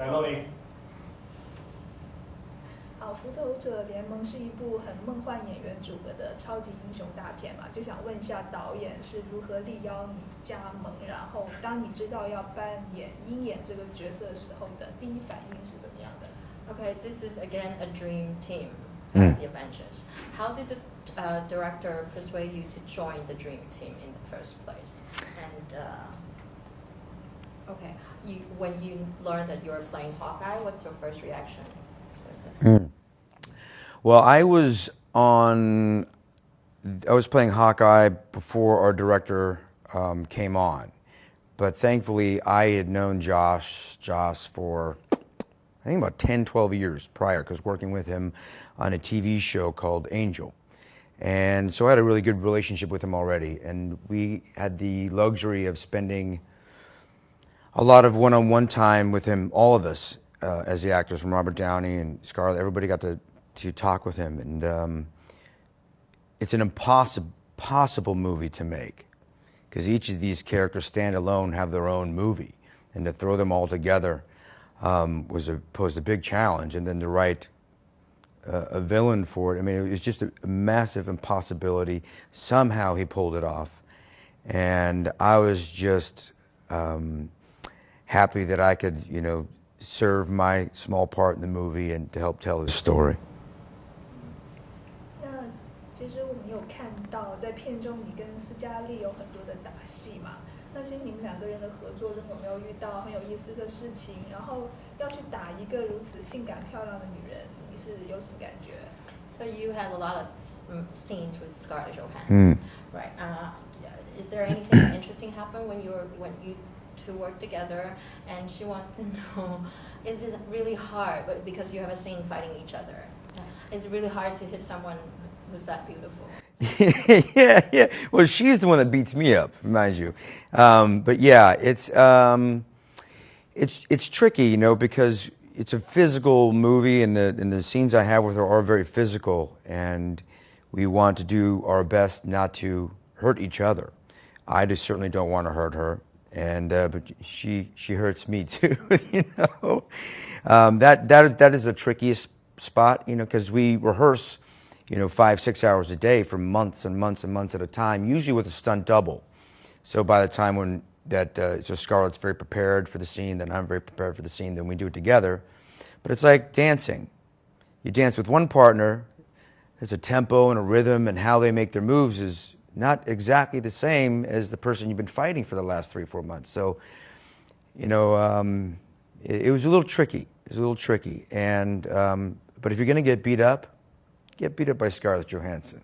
来报名。好，《复仇者联盟》是一部很梦幻演员组合的超级英雄大片嘛，就想问一下导演是如何力邀你加盟，然后当你知道要扮演鹰眼这个角色的时候的第一反应是怎么样的？ Okay, this is again a dream team, the Avengers. How did the director persuade you to join the dream team in the first place? And okay, when you learned that you were playing Hawkeye, what's your first reaction? Well, I was playing Hawkeye before our director came on, but thankfully I had known Josh for I think about 10, 12 years prior, because working with him on a TV show called Angel. And so I had a really good relationship with him already, and we had the luxury of spending a lot of one-on-one time with him, all of us, as the actors, from Robert Downey and Scarlett. Everybody got to talk with him, and it's an impossible movie to make, because each of these characters stand alone, have their own movie, and to throw them all together posed a big challenge. And then to write a villain for it, I mean, it was just a massive impossibility. Somehow he pulled it off, and I was just happy that I could, serve my small part in the movie and to help tell his story. 那其实我们有看到在片中你跟斯嘉丽有很多的打戏嘛，那其实你们两个人的合作中有没有遇到很有意思的事情？然后要去打一个如此性感漂亮的女人，你是有什么感觉？ So you had a lot of scenes with Scarlett Johansson, right? Is there anything interesting happen when you two work together? And she wants to know, is it really hard? But because you have a scene fighting each other, is it really hard to hit someone who's that beautiful? Yeah. Well, she's the one that beats me up, mind you. But yeah, it's tricky, because it's a physical movie, and the scenes I have with her are very physical, and we want to do our best not to hurt each other. I just certainly don't want to hurt her, and but she hurts me too. That is the trickiest spot, because we rehearse 5-6 hours a day for months and months and months at a time, usually with a stunt double. So by the time so Scarlett's very prepared for the scene, then I'm very prepared for the scene, then we do it together. But it's like dancing. You dance with one partner, there's a tempo and a rhythm, and how they make their moves is not exactly the same as the person you've been fighting for the last 3-4 months. So, it was a little tricky. And but if you're going to get beat up by Scarlett Johansson.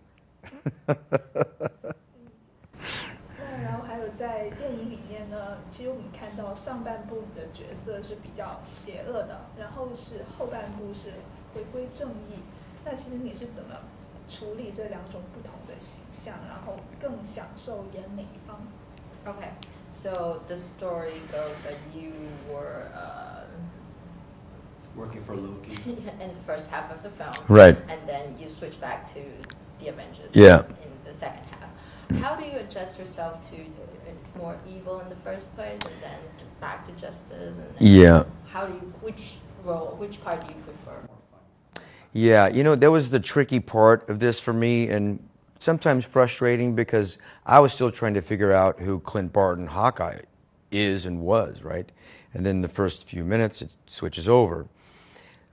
那然后还有在电影里面呢，其实我们看到上半部你的角色是比较邪恶的，然后是后半部是回归正义。那其实你是怎么处理这两种不同的形象，然后更享受演哪一方？ Okay, so the story goes that you were Working for Loki. in the first half of the film, Right. And then you switch back to the Avengers. Yeah. In the second half. How do you adjust yourself to it's more evil in the first place, and then back to justice? And then Yeah. which part do you prefer? Yeah, that was the tricky part of this for me, and sometimes frustrating, because I was still trying to figure out who Clint Barton Hawkeye is and was, right? And then the first few minutes it switches over.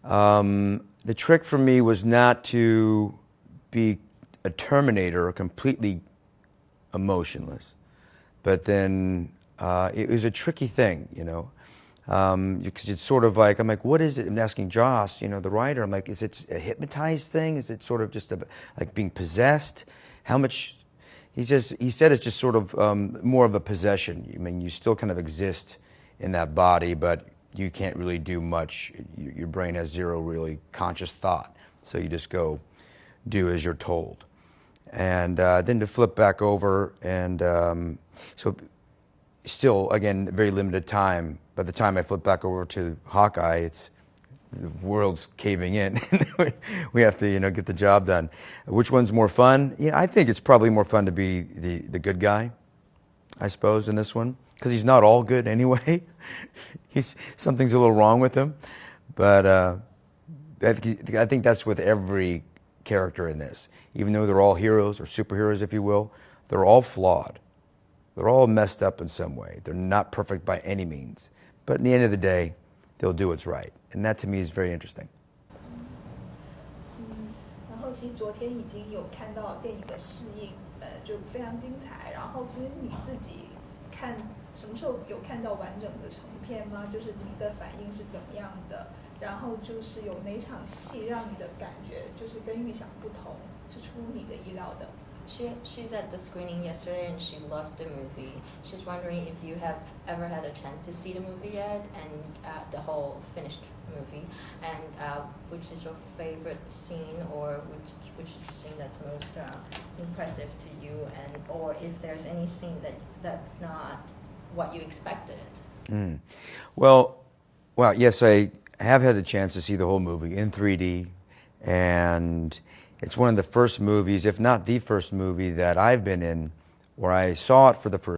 The trick for me was not to be a Terminator, completely emotionless, but then it was a tricky thing, because it's sort of like, I'm like, what is it? I'm asking Joss, the writer, I'm like, is it a hypnotized thing? Is it sort of just like being possessed? How much? He said it's just sort of more of a possession. I mean, you still kind of exist in that body, but you can't really do much. Your brain has zero really conscious thought, so you just go do as you're told. And then to flip back over, and so still, again, very limited time. By the time I flip back over to Hawkeye, the world's caving in. We have to, get the job done. Which one's more fun? I think it's probably more fun to be the good guy, I suppose, in this one. because he's not all good anyway. Something's a little wrong with him. But I think that's with every character in this. Even though they're all heroes or superheroes, if you will, they're all flawed. They're all messed up in some way. They're not perfect by any means. But in the end of the day, they'll do what's right. And that to me is very interesting. 然后其实昨天已经有看到电影的试映，就非常精彩。然后其实你自己看什么时候有看到完整的成片吗？就是你的反应是怎么样的？然后就是有哪场戏让你的感觉就是跟预想不同，是出乎你的意料的？ She's at the screening yesterday and she loved the movie. She's wondering if you have ever had a chance to see the movie yet, and the whole finished movie, and which is your favorite scene, or which is the scene that's most impressive to you, and or if there's any scene that's not what you expected. Well, yes, I have had the chance to see the whole movie in 3D, and it's one of the first movies, if not the first movie that I've been in where I saw it for the first